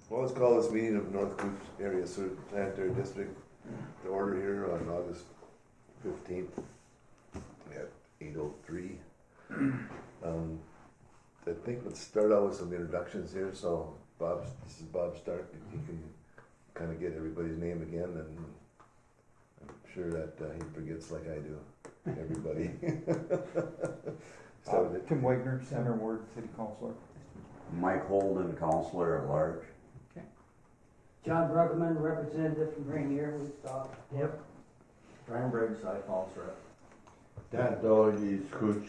Well, let's call this meeting of North Cooch Area Sanitary District to order here on August 15th at 8:03. I think let's start out with some introductions here. So this is Bob Stark. If you can kind of get everybody's name again, and I'm sure that he forgets like I do. Everybody. Tim Wagner, Center Ward City Councilor. Mike Holden, Counselor at Large. Okay. John Bruggeman, representative from Rainier, Woodstock. Yep. Brian Briggs, I Counselor. Dan Doherty's Cooch.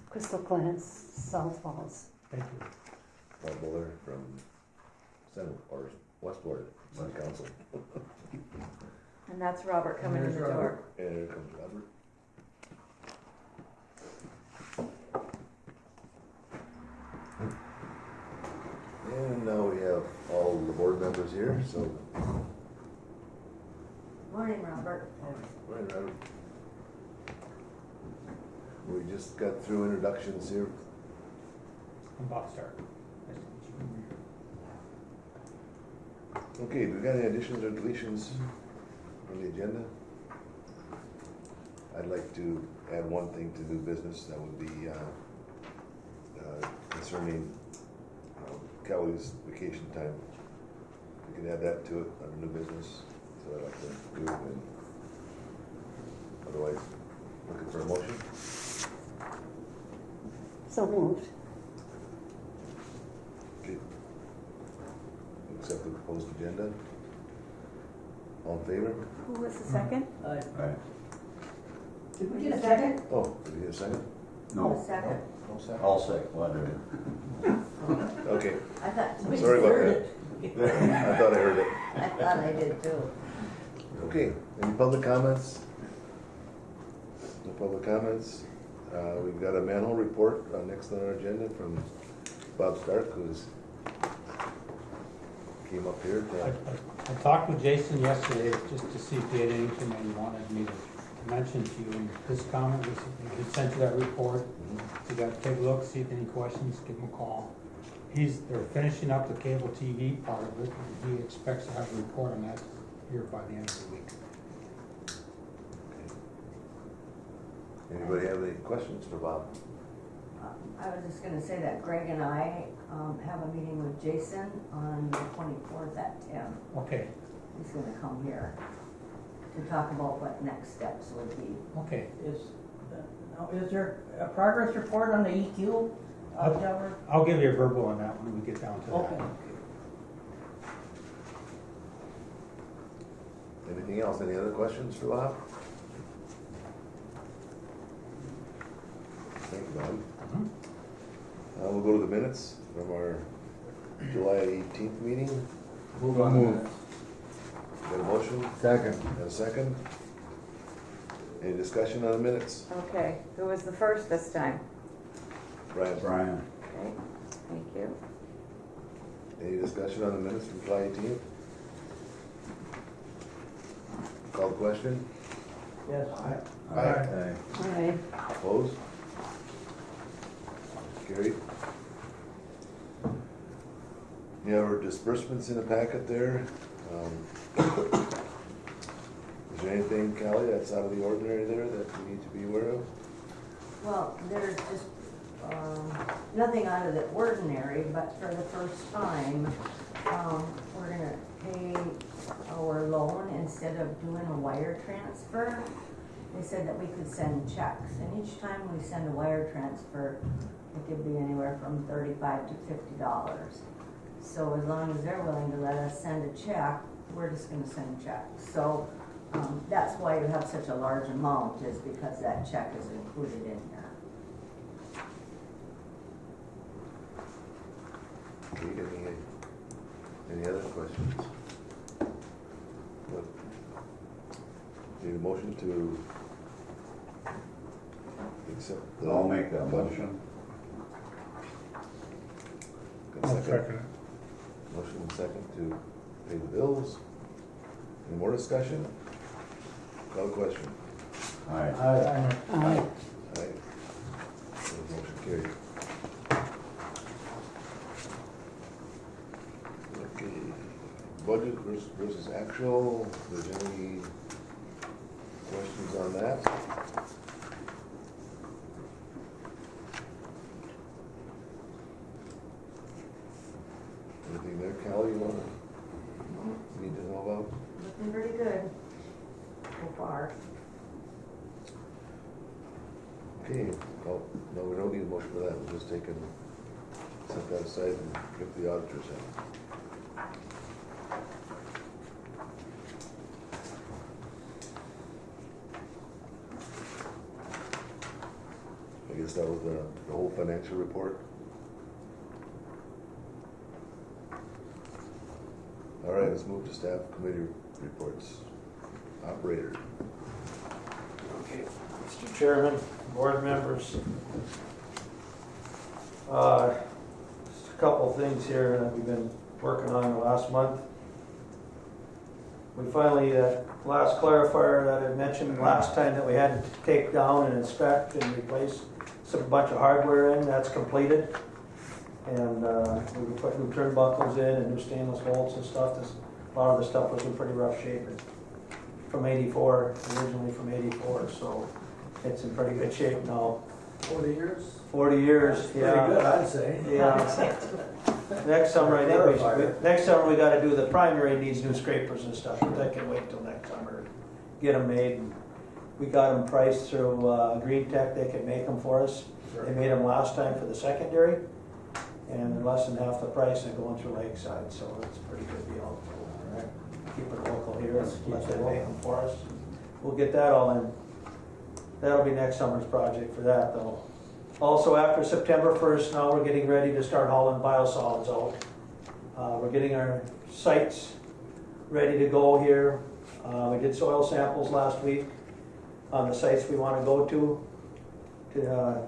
Crystal Clance, South Falls. Thank you. Bob Buller from Senate or West Ward, City Council. And that's Robert coming in the door. And here comes Robert. And now we have all the board members here, so. Morning, Robert. Right, Robert. We just got through introductions here. I'm Bob Stark. Nice to meet you. Okay, do we got any additions or deletions on the agenda? I'd like to add one thing to new business. That would be concerning Kelly's vacation time. We can add that to it under new business. So I'd like to do it. And otherwise, looking for a motion. So moved. Okay. Accept the proposed agenda. All in favor? Who was the second? Right. Did we get a second? Oh, did we get a second? No, Second. I'll say, whatever. Okay. I thought we Sorry about heard that. it. I thought I heard it. I thought I did too. Okay, any public comments? No public comments. We've got a manhole report next on our agenda from Bob Stark, who's came up here. I talked with Jason yesterday just to see if he had anything that he wanted me to mention to you. And his comment was he sent you that report. So you got to take a look, see if any questions, give him a call. They're finishing up the cable TV part of it, and he expects to have a report on that here by the end of the week. Anybody have any questions for Bob? I was just gonna say that Greg and I have a meeting with Jason on the 24th at 10. Okay, He's gonna come here to talk about what next steps would be. okay. Is there a progress report on the EQ tower? I'll give you a verbal on that when we get down to that. Okay. Anything else? Any other questions for Bob? Thank you, Bob. We'll go to the minutes from our July 18th meeting. Move on minutes. Got a motion? Second. And a second? Any discussion on the minutes? Okay, who was the first this time? Brian? Brian. Okay, thank you. Any discussion on the minutes from July 18th? Call the question? Yes. Aye. Aye. Opposed? Carried. You have our disbursements in the packet there. Is there anything, Kelly, that's out of the ordinary there that we need to be aware of? Well, there's just nothing out of the ordinary, but for the first time, we're gonna pay our loan instead of doing a wire transfer. They said that we could send checks, and each time we send a wire transfer, it could be anywhere from $35 to $50. So as long as they're willing to let us send a check, we're just gonna send checks. So that's why you have such a large amount, is because that check is included in here. Okay, any other questions? What? Need a motion to accept the... I'll make that motion. Got a second? Motion and second to pay the bills. Any more discussion? Call the question. Aye. Aye. Aye. Aye. So motion carried. Okay. budget versus actual, is there any questions on that? Anything there, Callie, you need to know about? Looking pretty good so far. Okay, well, no, we don't need a motion for that, we'll just take and set that aside and get the auditors in. I guess that was the whole financial report. All right, let's move to staff committee reports. Operator. Okay, Mr. Chairman, board members. Just a couple things here that we've been working on the last month. We finally, last clarifier that I mentioned last time that we had to take down and inspect and replace a bunch of hardware in, that's completed. And we put new turnbuckles in and new stainless bolts and stuff. A lot of the stuff was in pretty rough shape. From '84, originally from '84, so it's in pretty good shape now. 40 years? 40 years, Pretty yeah. good, I'd say. Yeah. Next summer, I think next summer we gotta do, the primary needs new scrapers and stuff, but that can wait till next summer. Get them made. We got them priced through Green Tech, they can make them for us. They made them last time for the secondary, and they're less than half the price than going through Lakeside, so it's a pretty good deal. Keep it local here, let them make them for us. We'll get that all in. That'll be next summer's project for that though. Also, after September 1st, now we're getting ready to start hauling biosolids out. We're getting our sites ready to go here. We did soil samples last week on the sites we want to go to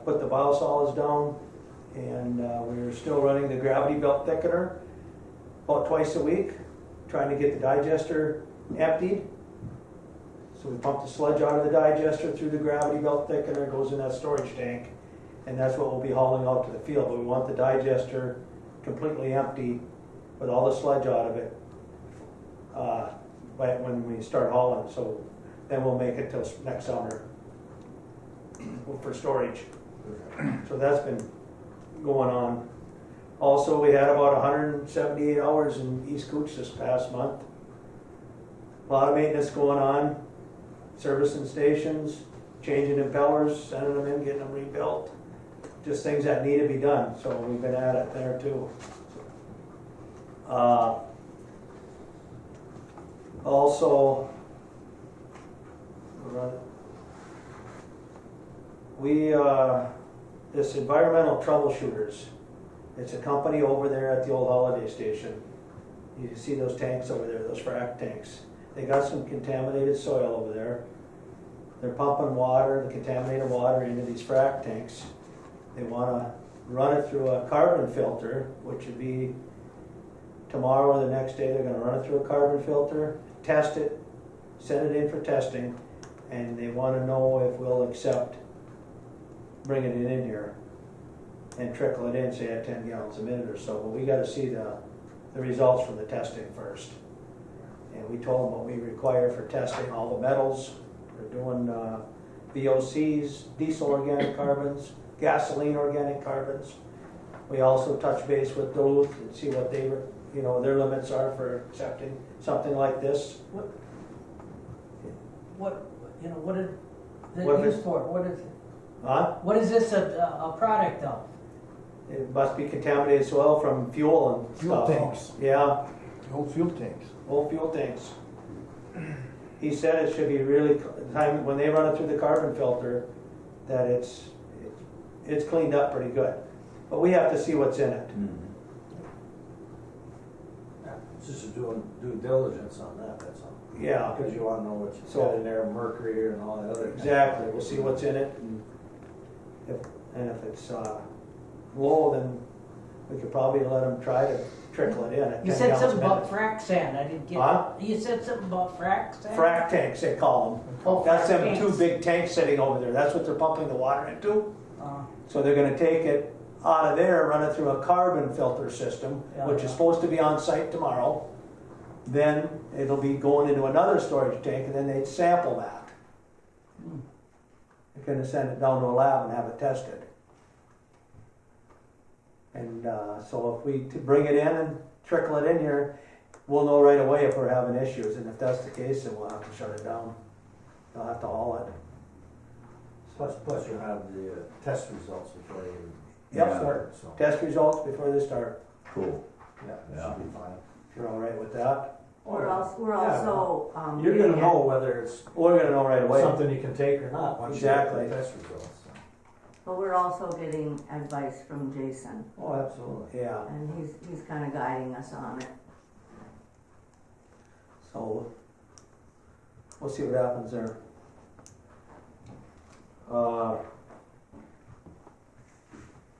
put the biosolids down. And we're still running the gravity belt thickener about twice a week, trying to get the digester emptied. So we pump the sludge out of the digester through the gravity belt thickener, it goes in that storage tank, and that's what we'll be hauling out to the field. But we want the digester completely empty with all the sludge out of it when we start hauling. So then we'll make it till next summer for storage. So that's been going on. Also, we had about 178 hours in East Cooch this past month. A lot of maintenance going on, servicing stations, changing impellers, sending them in, getting them rebuilt. Just things that need to be done, so we've been at it there too. Also, this environmental troubleshooters, it's a company over there at the old holiday station. You see those tanks over there, those frac tanks. They got some contaminated soil over there. They're pumping water, the contaminated water, into these frac tanks. They want to run it through a carbon filter, which would be tomorrow or the next day. They're going to run it through a carbon filter, test it, send it in for testing, and they want to know if we'll accept bringing it in here and trickle it in, say at 10 gallons a minute or so. But we got to see the results from the testing first. And we told them what we require for testing all the metals. We're doing VOCs, diesel organic carbons, gasoline organic carbons. We also touch base with Duluth and see what they, their limits are for accepting something like this. What is What it is- used for? What is it? Huh? What is this a product of? It must be contaminated soil from fuel and Fuel stuff. tanks. Yeah, Old fuel tanks. old fuel tanks. He said it should be really, time when they run it through the carbon filter, that it's cleaned up pretty good. But we have to see what's in it. It's just doing due diligence on that, that's all. Yeah, Because you want to know what you So- got in there, mercury and all that other. exactly. We'll see what's in it, and if it's low, then we could probably let them try to trickle it in at 10 You said gallons a something about minute. frac sand. I didn't get. Huh? You said something about frac sand. Frac tanks, they call them. Oh, That's frac them two tanks. big tanks sitting over there. That's what they're pumping the water into. Uh, So they're gonna take it out of there, run it through a carbon filter system, Yeah. which is supposed to be on site tomorrow. then it'll be going into another storage tank, and then they'd sample that. They're gonna send it down to a lab and have it tested. And so if we bring it in and trickle it in here, we'll know right away if we're having issues, and if that's the case, then we'll have to shut it down. They'll have to haul it. Plus you have the test results before you Yep. start, so. Test results before they start. Cool. Yeah, Yeah. should be fine. If you're all right with that, We're Yeah. also, You're gonna getting know whether it's we're gonna know right away. something you can take or not once you get Exactly. the test results. so. But we're also getting advice from Jason, Oh, absolutely. Yeah, and he's kind of guiding us on it. so we'll see what happens there.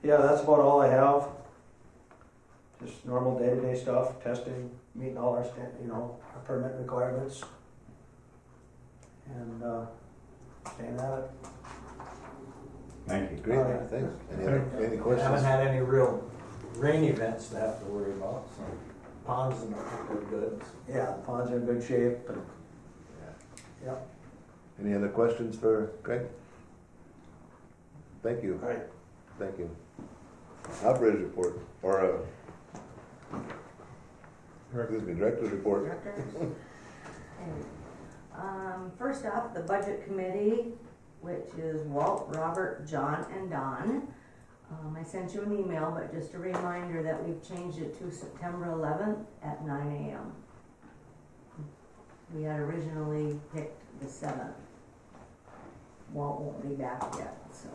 Yeah, that's about all I have. Just normal day-to-day stuff, testing, meeting all our our permit requirements. And, staying at it. Thank you. Great, All right. thanks. Any We haven't questions? had any real rain events to have to worry about, so ponds and are good. Yeah, the ponds are in good shape and, yep. Any other questions for Craig? Thank you, All right. thank you. Operator's report, or, excuse me, director's report. Directors? Okay. First off, the budget committee, which is Walt, Robert, John, and Don. I sent you an email, but just a reminder that we've changed it to September 11th at 9 a.m. We had originally picked the 7th. Walt won't be back yet, so.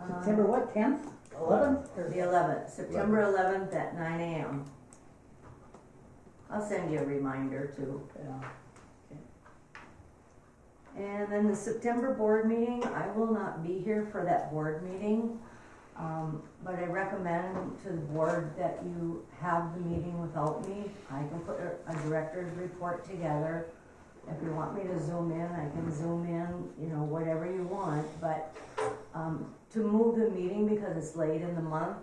September what, 10th, 11th? or- The 11th, September 11th at 9 a.m. I'll send you a reminder too. Yeah. And then the September board meeting, I will not be here for that board meeting. But I recommend to the board that you have the meeting without me. I can put a director's report together. If you want me to zoom in, I can zoom in, whatever you want. But to move the meeting because it's late in the month,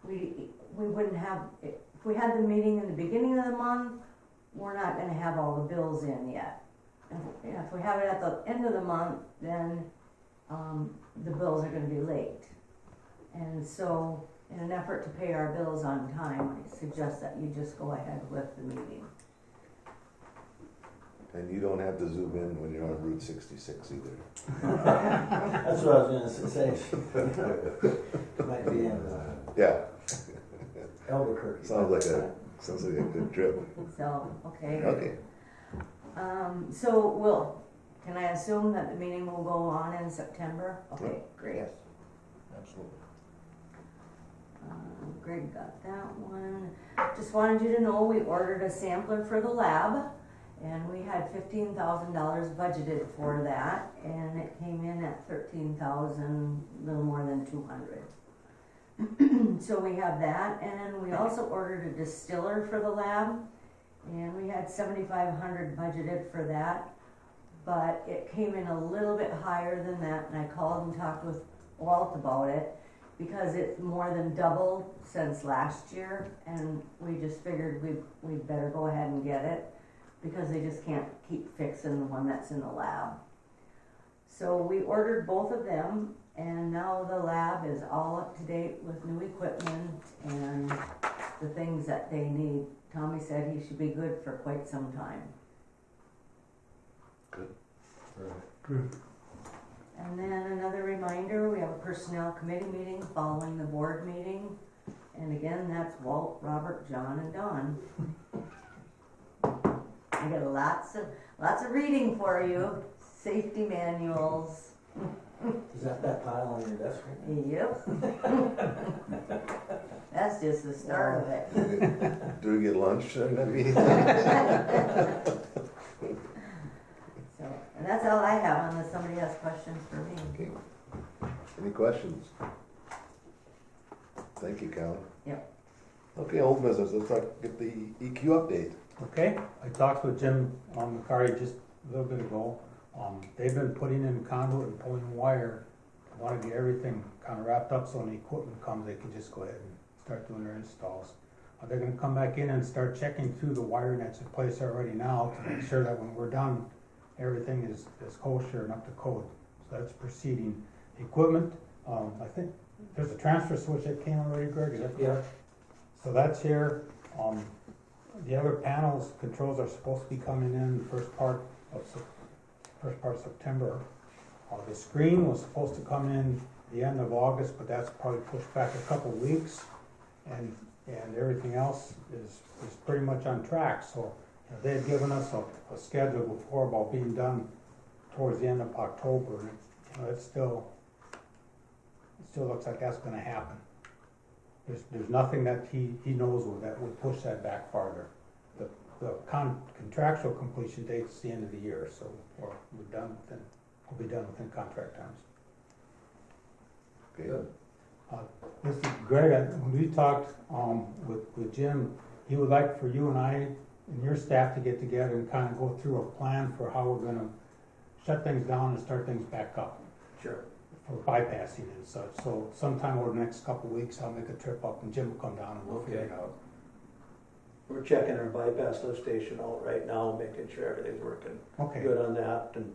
we wouldn't have, if we had the meeting in the beginning of the month, we're not gonna have all the bills in yet. If we have it at the end of the month, then the bills are gonna be late. And so, in an effort to pay our bills on time, I suggest that you just go ahead with the meeting. And you don't have to zoom in when you're on Route 66 either. That's what I was gonna say. Might be in Yeah, Albuquerque. sounds like a good trip. So, okay. Okay, So can I assume that the meeting will go on in September? Okay, great. yes, absolutely. Greg got that one. Just wanted you to know, we ordered a sampler for the lab, and we had $15,000 budgeted for that, and it came in at 13,000, a little more than 200. So we have that, and we also ordered a distiller for the lab, and we had 7,500 budgeted for that, but it came in a little bit higher than that, and I called and talked with Walt about it, because it's more than doubled since last year, and we just figured we'd better go ahead and get it, because they just can't keep fixing the one that's in the lab. So we ordered both of them, and now the lab is all up to date with new equipment and the things that they need. Tommy said he should be good for quite some time. Good. And then another reminder, we have a personnel committee meeting following the board meeting. And again, that's Walt, Robert, John, and Don. I got lots of reading for you, safety manuals. Is that pile on your desk right Yep. That's just the start of it. Do we get lunch during that meeting? So, and that's all I have, unless somebody has questions for me. Okay. Any questions? Thank you, Colin. Yep. Okay, old business, let's get the EQ update. Okay, I talked with Jim McCarty just a little bit ago. They've been putting in conduit and pulling wire. Want to get everything kind of wrapped up so when the equipment comes, they can just go ahead and start doing their installs. They're gonna come back in and start checking through the wiring that's in place already now to make sure that when we're done, everything is kosher and up to code. So that's proceeding. Equipment, I think there's a transfer switch that came already, Greg, is that correct? So that's here. The other panels, controls are supposed to be coming in the first part of September. The screen was supposed to come in the end of August, but that's probably pushed back a couple weeks. And everything else is pretty much on track. So they had given us a schedule before about being done towards the end of October, and it still looks like that's gonna happen. There's nothing that he knows of that would push that back farther. The contractual completion date's the end of the year, so we'll be done within contract terms. Okay. This is Greg, when we talked with Jim, he would like for you and I and your staff to get together and kind of go through a plan for how we're gonna shut things down and start things back up. Sure. For bypassing and such. So sometime over the next couple of weeks, I'll make a trip up and Jim will come down and we'll figure it out. We're checking our bypass lift station out right now, making sure everything's working Okay, good on that, and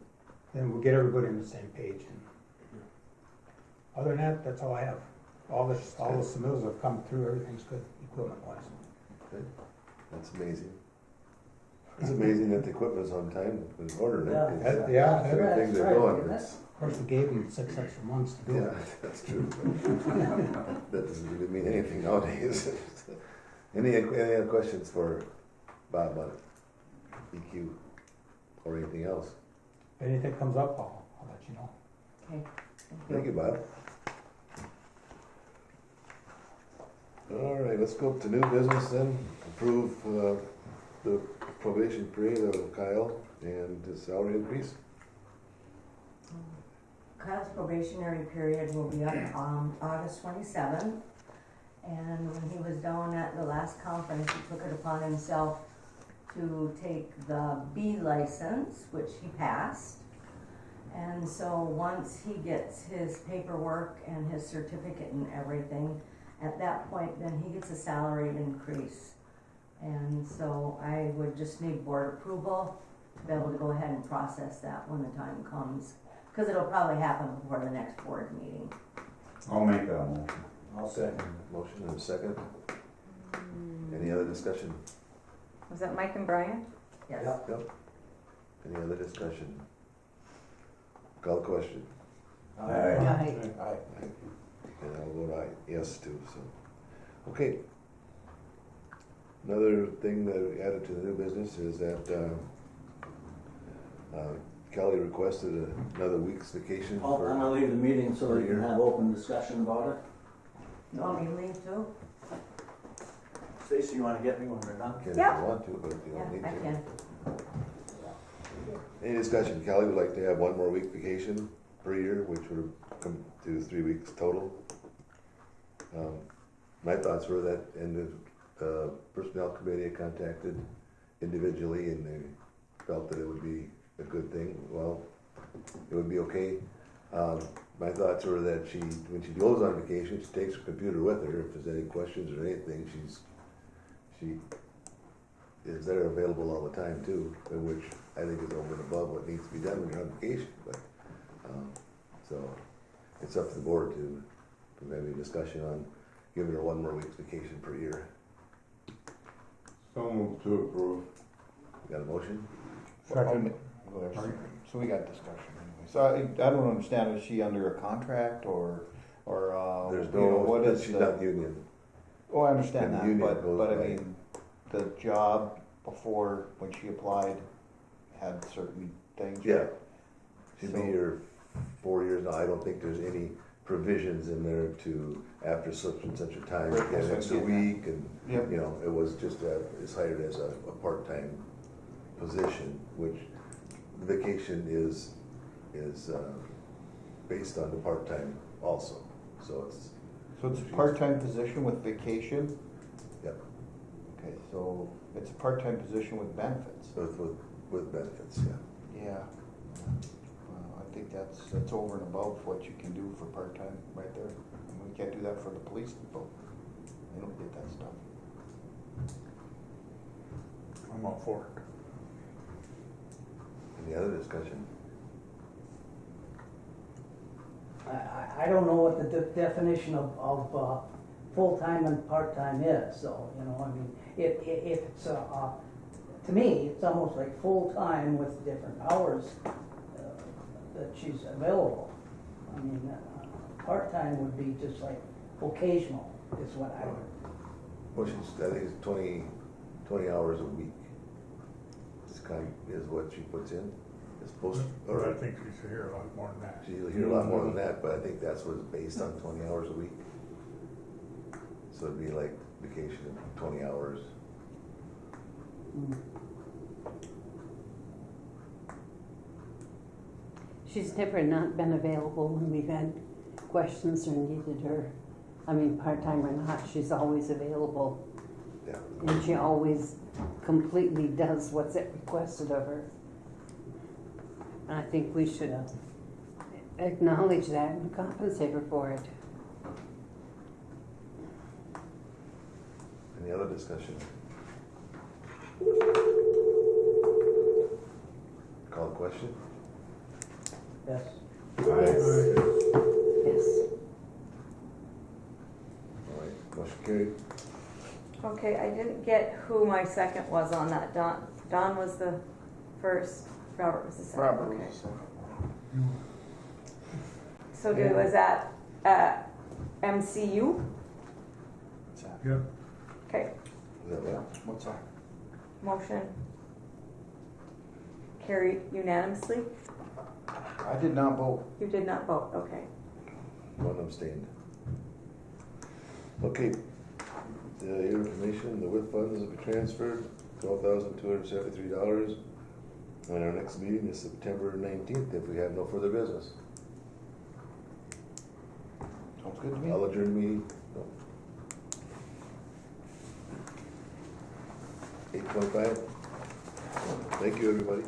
then we'll get everybody on the same page. And other than that, that's all I have. All the submittals have come through, everything's good, equipment wise. Good. That's amazing. It's amazing that the equipment's on time with ordering it. Yeah. Yeah, Everything they're going, it's, of course, we gave them 6 extra months to do yeah, it. that's true. That doesn't really mean anything nowadays. Any other questions for Bob on EQ or anything else? If anything comes up, I'll let you know. Okay. Thank you, Bob. All right, let's go up to new business then. Approve the probation period of Kyle and his salary increase. Kyle's probationary period will be up August 27th. And when he was down at the last conference, he took it upon himself to take the B license, which he passed. And so once he gets his paperwork and his certificate and everything, at that point, then he gets a salary increase. And so I would just need board approval to be able to go ahead and process that when the time comes. Because it'll probably happen before the next board meeting. I'll make that motion. I'll second. Motion and a second. Any other discussion? Was that Mike and Brian? Yes. Yep. Any other discussion? Call the question. Aye. Aye. And I'll vote aye, yes too, so. Okay. Another thing that we added to the new business is that Kelly requested another week's vacation I'm for, gonna leave the meeting so we can have open discussion about it. You want me to leave too? Stacy, you wanna get me when we're done? can if Yeah. you want to, but if you Yeah, don't need I to. can. Any discussion? Kelly would like to have one more week vacation per year, which would come to 3 weeks total. My thoughts were that, and the personnel committee contacted individually, and they felt that it would be a good thing. Well, it would be okay. My thoughts were that when she goes on vacation, she takes her computer with her. If there's any questions or anything, she is there available all the time too, which I think is over and above what needs to be done when you're on vacation. But so it's up to the board to maybe discussion on giving her one more week's vacation per year. So move to approve. Got a motion? Second. So we got discussion anyway. So I don't understand, is she under a contract or There's you know, no, what is she's the? not union. Oh, I understand and the that, union but goes I by- mean, the job before, when she applied, had certain things. Yeah. right? She's So- been here 4 years now. I don't think there's any provisions in there to, after such and such a time, Right, get an that's extra what I'm getting week, and, Yep. you know, it was just, it's hired as a part-time position, which the vacation is based on the part-time also, so it's, So it's a part-time position with vacation? yep, Okay, so it's a part-time position with benefits? with benefits, yeah. Yeah. I think that's over and above what you can do for part-time right there. And we can't do that for the police people. They don't get that stuff. all for it. Any other discussion? I don't know what the definition of full-time and part-time is, so, you know, I mean, if it's, to me, it's almost like full-time with different hours that she's available. I mean, part-time would be just like occasional, is what I would. Well, I think it's 20 hours a week. It's is what she puts in. It's supposed to, But I think you should hear a lot more than that. she'll hear a lot more than that, but I think that's what it's based on, 20 hours a week. So it'd be like vacation, 20 hours. She's never not been available when we've had questions or needed her. I mean, part-time or not, she's always available. Yeah. And she always completely does what's requested of her. And I think we should acknowledge that and compensate her for it. Any other discussion? Call the question? Yes. Yes. All right, motion carried. Okay, I didn't get who my second was on that. Don was the first, Robert was the second. Robert Okay. was the second. So was that MCU? What's that? Yep. Okay, Is that right? What's that? motion carried unanimously. I did not vote. You did not vote, okay. One abstained. Okay, your information, the WIP funds will be transferred, $12,273. And our next meeting is September 19th, if we have no further business. Sounds good to me. I'll adjourn the meeting. 8:25. Thank you, everybody.